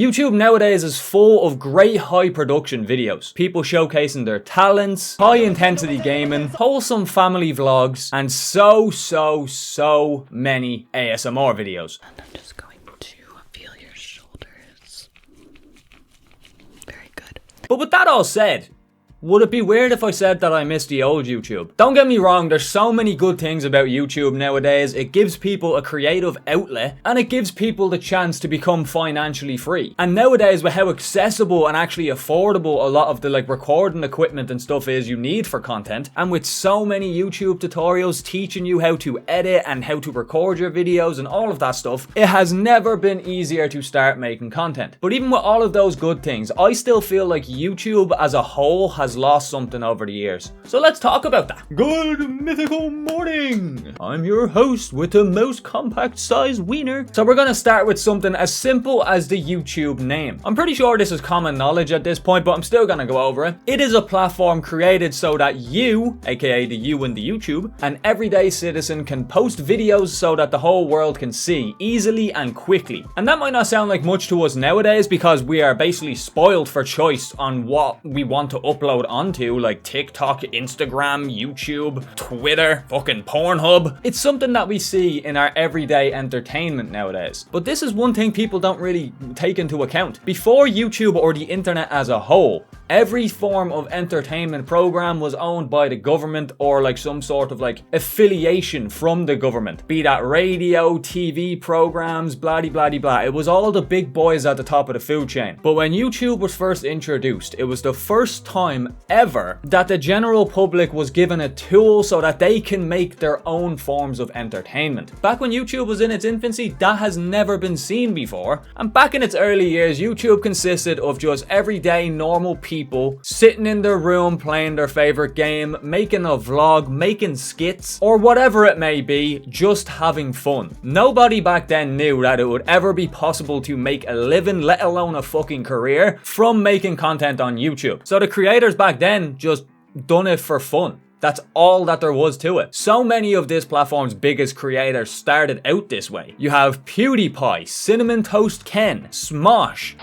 YouTube nowadays is full of great high production videos. People showcasing their talents, high intensity gaming, wholesome family vlogs, and so many ASMR videos. And I'm just going to feel your shoulders. Very good. But with that all said, would it be weird if I said that I miss the old YouTube? Don't get me wrong, there's so many good things about YouTube nowadays. It gives people a creative outlet and it gives people the chance to become financially free. And nowadays with how accessible and actually affordable a lot of the recording equipment and stuff is you need for content, and with so many YouTube tutorials teaching you how to edit and how to record your videos and all of that stuff, it has never been easier to start making content. But even with all of those good things, I still feel like YouTube as a whole has lost something over the years. So let's talk about that. Good mythical morning! I'm your host with the most compact sized wiener. So we're gonna start with something as simple as the YouTube name. I'm pretty sure this is common knowledge at this point, but I'm still gonna go over it. It is a platform created so that you, aka the you in the YouTube, an everyday citizen can post videos so that the whole world can see easily and quickly. And that might not sound like much to us nowadays because we are basically spoiled for choice on what we want to upload onto, like TikTok, Instagram, YouTube, Twitter, fucking Pornhub. It's something that we see in our everyday entertainment nowadays. But this is one thing people don't really take into account. Before YouTube or the internet as a whole, every form of entertainment program was owned by the government or some sort of affiliation from the government. Be that radio, TV programs, blah blah blah. It was all the big boys at the top of the food chain. But when YouTube was first introduced, it was the first time ever that the general public was given a tool so that they can make their own forms of entertainment. Back when YouTube was in its infancy, that has never been seen before. And back in its early years, YouTube consisted of just everyday normal people sitting in their room playing their favorite game, making a vlog, making skits, or whatever it may be, just having fun. Nobody back then knew that it would ever be possible to make a living, let alone a fucking career, from making content on YouTube. So the creators back then just done it for fun. That's all that there was to it. So many of this platform's biggest creators started out this way. You have PewDiePie, Cinnamon Toast Ken, Smosh,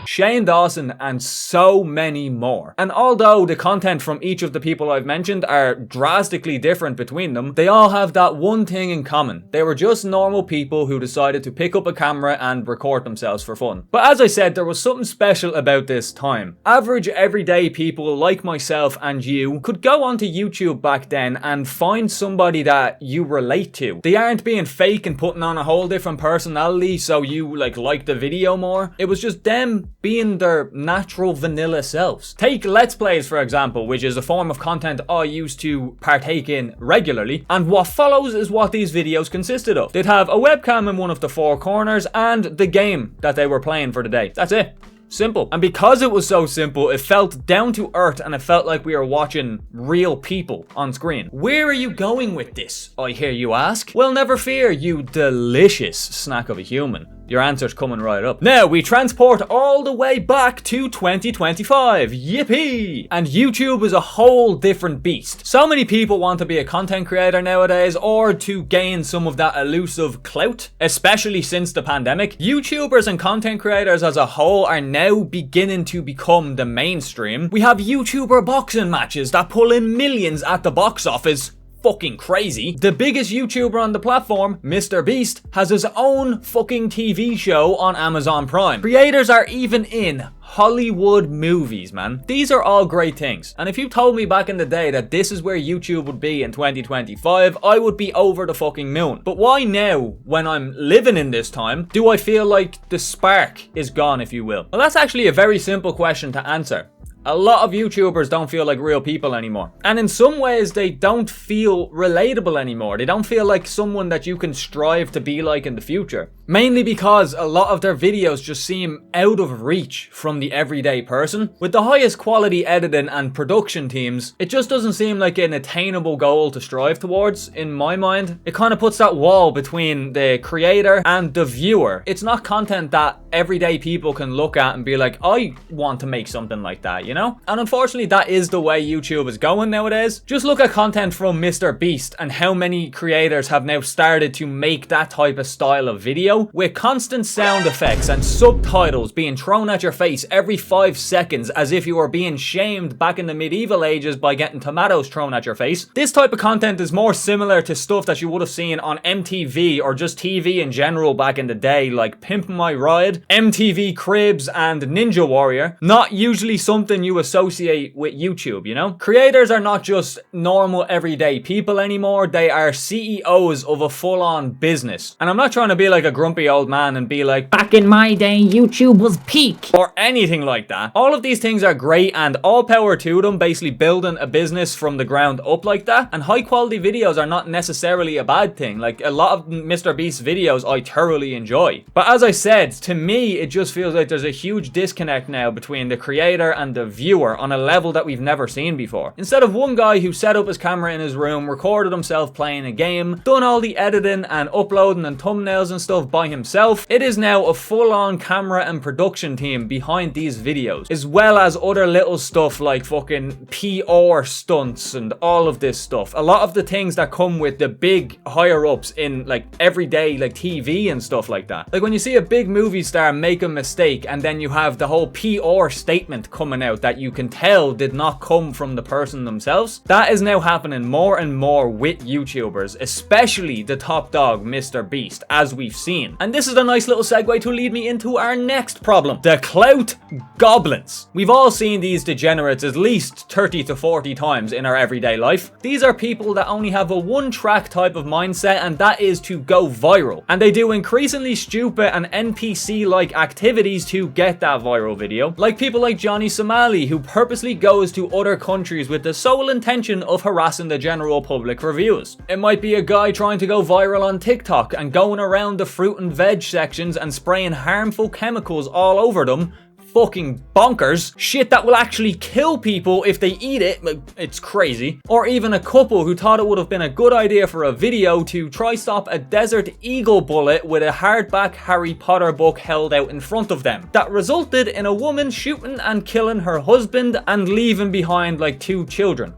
Shane Dawson, and so many more. And although the content from each of the people I've mentioned are drastically different between them, they all have that one thing in common. They were just normal people who decided to pick up a camera and record themselves for fun. But as I said, there was something special about this time. Average everyday people like myself and you could go onto YouTube back then and find somebody that you relate to. They aren't being fake and putting on a whole different personality so you like the video more. It was just them being their natural vanilla selves. Take Let's Plays for example, which is a form of content I used to partake in regularly, and what follows is what these videos consisted of. They'd have a webcam in one of the four corners and the game that they were playing for the day. That's it. Simple. And because it was so simple, it felt down to earth and it felt like we were watching real people on screen. Where are you going with this, I hear you ask? Well, never fear, you delicious snack of a human. Your answer's coming right up. Now, we transport all the way back to 2025. Yippee! And YouTube is a whole different beast. So many people want to be a content creator nowadays, or to gain some of that elusive clout, especially since the pandemic. YouTubers and content creators as a whole are now beginning to become the mainstream. We have YouTuber boxing matches that pull in millions at the box office. Fucking crazy. The biggest YouTuber on the platform, Mr. Beast, has his own fucking TV show on Amazon Prime. Creators are even in Hollywood movies, man. These are all great things. And if you told me back in the day that this is where YouTube would be in 2025, I would be over the fucking moon. But why now, when I'm living in this time, do I feel like the spark is gone, if you will? Well, that's actually a very simple question to answer. A lot of YouTubers don't feel like real people anymore. And in some ways, they don't feel relatable anymore. They don't feel like someone that you can strive to be like in the future. Mainly because a lot of their videos just seem out of reach from the everyday person. With the highest quality editing and production teams, it just doesn't seem like an attainable goal to strive towards, in my mind. It kind of puts that wall between the creator and the viewer. It's not content that everyday people can look at and be like, I want to make something like that, you you know? And unfortunately, that is the way YouTube is going nowadays. Just look at content from Mr. Beast and how many creators have now started to make that type of style of video with constant sound effects and subtitles being thrown at your face every 5 seconds as if you were being shamed back in the medieval ages by getting tomatoes thrown at your face. This type of content is more similar to stuff that you would have seen on MTV or just TV in general back in the day, like Pimp My Ride, MTV Cribs, and Ninja Warrior. Not usually something you associate with YouTube, you know? Creators are not just normal everyday people anymore, they are CEOs of a full-on business. And I'm not trying to be like a grumpy old man and be like, back in my day, YouTube was peak. or anything like that. All of these things are great and all power to them, basically building a business from the ground up like that. And high quality videos are not necessarily a bad thing. Like a lot of Mr. Beast's videos I thoroughly enjoy. But as I said, to me, it just feels like there's a huge disconnect now between the creator and the viewer on a level that we've never seen before. Instead of one guy who set up his camera in his room, recorded himself playing a game, done all the editing and uploading and thumbnails and stuff by himself, it is now a full-on camera and production team behind these videos, as well as other little stuff like fucking PR stunts and all of this stuff. A lot of the things that come with the big higher-ups in like everyday like TV and stuff like that. Like when you see a big movie star make a mistake and then you have the whole PR statement coming out that you can tell did not come from the person themselves. That is now happening more and more with YouTubers, especially the top dog Mr. Beast, as we've seen. And this is a nice little segue to lead me into our next problem, the clout goblins. We've all seen these degenerates at least 30 to 40 times in our everyday life. These are people that only have a one-track type of mindset, and that is to go viral. And they do increasingly stupid and NPC-like activities to get that viral video. Like people like Johnny Somali, who purposely goes to other countries with the sole intention of harassing the general public for views. It might be a guy trying to go viral on TikTok and going around the fruit and veg sections and spraying harmful chemicals all over them. Fucking bonkers. Shit that will actually kill people if they eat it. It's crazy. Or even a couple who thought it would have been a good idea for a video to try stop a Desert Eagle bullet with a hardback Harry Potter book held out in front of them. That resulted in a woman shooting and killing her husband and leaving behind like 2 children.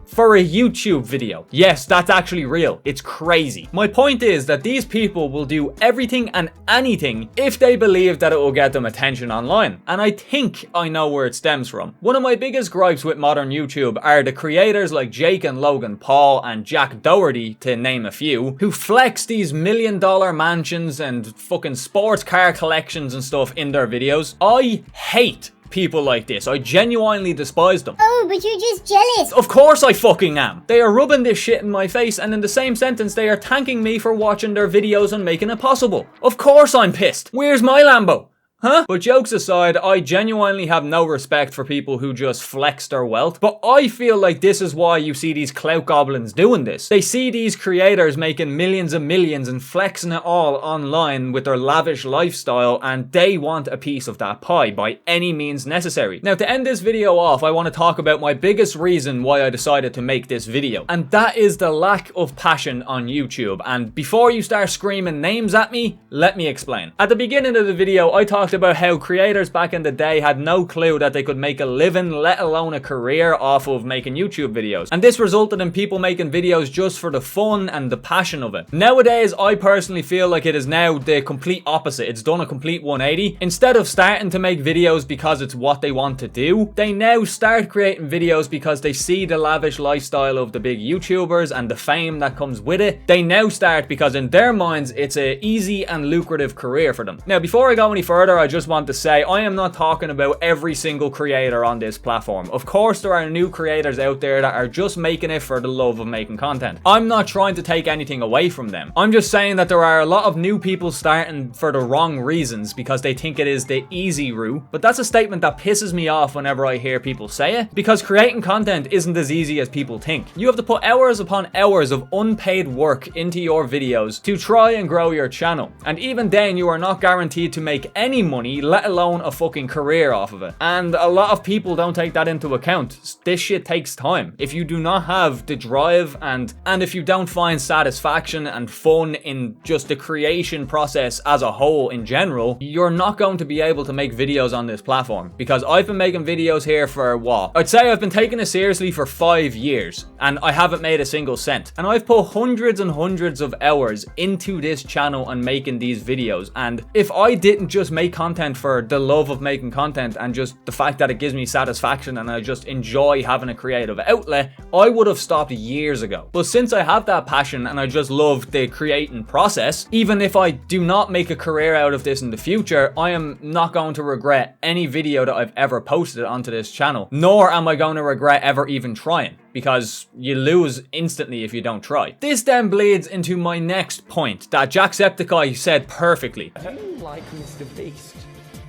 For a YouTube video. Yes, that's actually real. It's crazy. My point is that these people will do everything and anything if they believe that it will get them attention online. And I think I know where it stems from. One of my biggest gripes with modern YouTube are the creators like Jake and Logan Paul and Jack Doherty, to name a few, who flex these $1 million mansions and fucking sports car collections and stuff in their videos. I hate people like this. I genuinely despise them. Oh, but you're just jealous. Of course I fucking am. They are rubbing this shit in my face, and in the same sentence they are thanking me for watching their videos and making it possible. Of course I'm pissed. Where's my Lambo? Huh? But jokes aside, I genuinely have no respect for people who just flex their wealth. But I feel like this is why you see these clout goblins doing this. They see these creators making millions and millions and flexing it all online with their lavish lifestyle, and they want a piece of that pie by any means necessary. Now, to end this video off, I want to talk about my biggest reason why I decided to make this video. And that is the lack of passion on YouTube. And before you start screaming names at me, let me explain. At the beginning of the video, I talked about how creators back in the day had no clue that they could make a living, let alone a career, off of making YouTube videos. And this resulted in people making videos just for the fun and the passion of it. Nowadays, I personally feel like it is now the complete opposite. It's done a complete 180. Instead of starting to make videos because it's what they want to do, they now start creating videos because they see the lavish lifestyle of the big YouTubers and the fame that comes with it. They now start because in their minds, it's an easy and lucrative career for them. Now, before I go any further, I just want to say I am not talking about every single creator on this platform. Of course, there are new creators out there that are just making it for the love of making content. I'm not trying to take anything away from them. I'm just saying that there are a lot of new people starting for the wrong reasons because they think it is the easy route. But that's a statement that pisses me off whenever I hear people say it, because creating content isn't as easy as people think. You have to put hours upon hours of unpaid work into your videos to try and grow your channel. And even then, you are not guaranteed to make any money, let alone a fucking career off of it. And a lot of people don't take that into account. This shit takes time. If you do not have the drive and if you don't find satisfaction and fun in just the creation process as a whole in general, you're not going to be able to make videos on this platform. Because I've been making videos here for what? I'd say I've been taking it seriously for 5 years and I haven't made a single cent. And I've put hundreds and hundreds of hours into this channel and making these videos. And if I didn't just make content for the love of making content and just the fact that it gives me satisfaction and I just enjoy having a creative outlet, I would have stopped years ago. But since I have that passion and I just love the creating process, even if I do not make a career out of this in the future, I am not going to regret any video that I've ever posted onto this channel, nor am I going to regret ever even trying, because you lose instantly if you don't try. This then bleeds into my next point that Jacksepticeye said perfectly. Do you like Mr. Beast?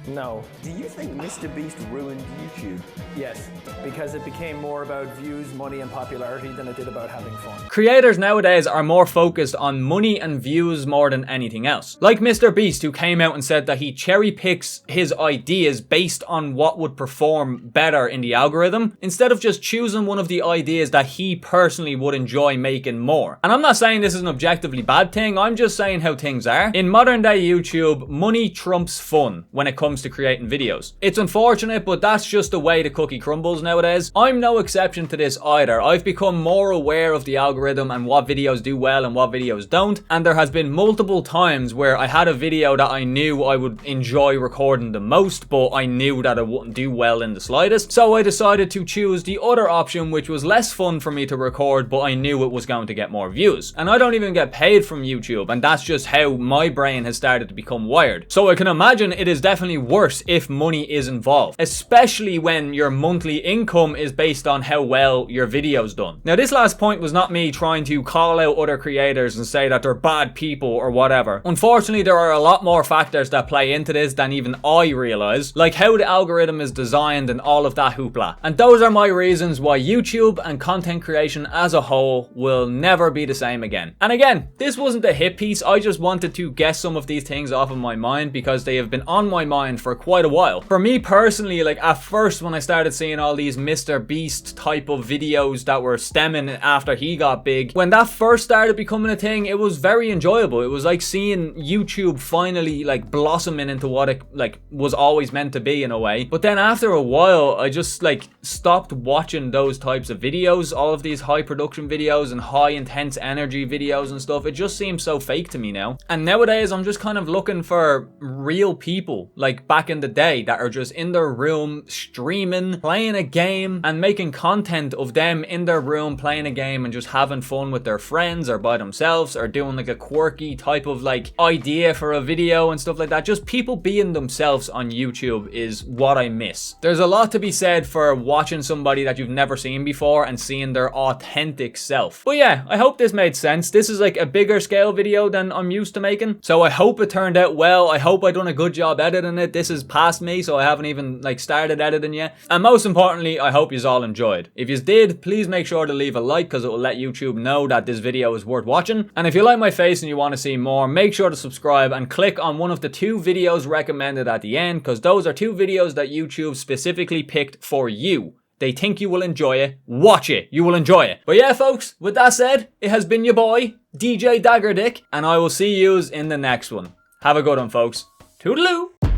No. Do you think Mr. Beast ruined YouTube? Yes, because it became more about views, money, and popularity than it did about having fun. Creators nowadays are more focused on money and views more than anything else. Like Mr. Beast, who came out and said that he cherry picks his ideas based on what would perform better in the algorithm, instead of just choosing one of the ideas that he personally would enjoy making more. And I'm not saying this is an objectively bad thing, I'm just saying how things are. In modern day YouTube, money trumps fun when it comes to creating videos. It's unfortunate, but that's just the way the cookie crumbles nowadays. I'm no exception to this either. I've become more aware of the algorithm and what videos do well and what videos don't, and there has been multiple times where I had a video that I knew I would enjoy recording the most, but I knew that it wouldn't do well in the slightest, so I decided to choose the other option, which was less fun for me to record, but I knew it was going to get more views. And I don't even get paid from YouTube, and that's just how my brain has started to become wired. So I can imagine it is definitely worse if money is involved, especially when your monthly income is based on how well your video's done. Now, this last point was not me trying to call out other creators and say that they're bad people or whatever. Unfortunately, there are a lot more factors that play into this than even I realize, like how the algorithm is designed and all of that hoopla. And those are my reasons why YouTube and content creation as a whole will never be the same again. And again, this wasn't a hit piece, I just wanted to get some of these things off of my mind because they have been on my mind for quite a while. For me personally, like at first when I started seeing all these Mr. Beast type of videos that were stemming after he got big, when that first started becoming a thing, it was very enjoyable. It was like seeing YouTube finally like blossoming into what it like was always meant to be in a way. But then after a while, I just like stopped watching those types of videos, all of these high production videos and high intense energy videos and stuff. It just seems so fake to me now. And nowadays I'm just kind of looking for real people like back in the day that are just in their room streaming, playing a game and making content of them in their room playing a game and just having fun with their friends or by themselves or doing like a quirky type of like idea for a video and stuff like that. Just people being themselves on YouTube is what I miss. There's a lot to be said for watching somebody that you've never seen before and seeing their authentic self. But yeah, I hope this made sense. This is like a bigger scale video than I'm used to making, so I hope it turned out well. I hope I done a good job editing it. This is past me, so I haven't even like started editing yet. And most importantly, I hope you all enjoyed. If you did, please make sure to leave a like because it will let YouTube know that this video is worth watching. And if you like my face and you want to see more, make sure to subscribe and click on one of the 2 videos recommended at the end, because those are 2 videos that YouTube specifically picked for you. They think you will enjoy it. Watch it. You will enjoy it. But yeah, folks, with that said, it has been your boy, DJ Daggerdick, and I will see yous in the next one. Have a good one, folks. Toodaloo!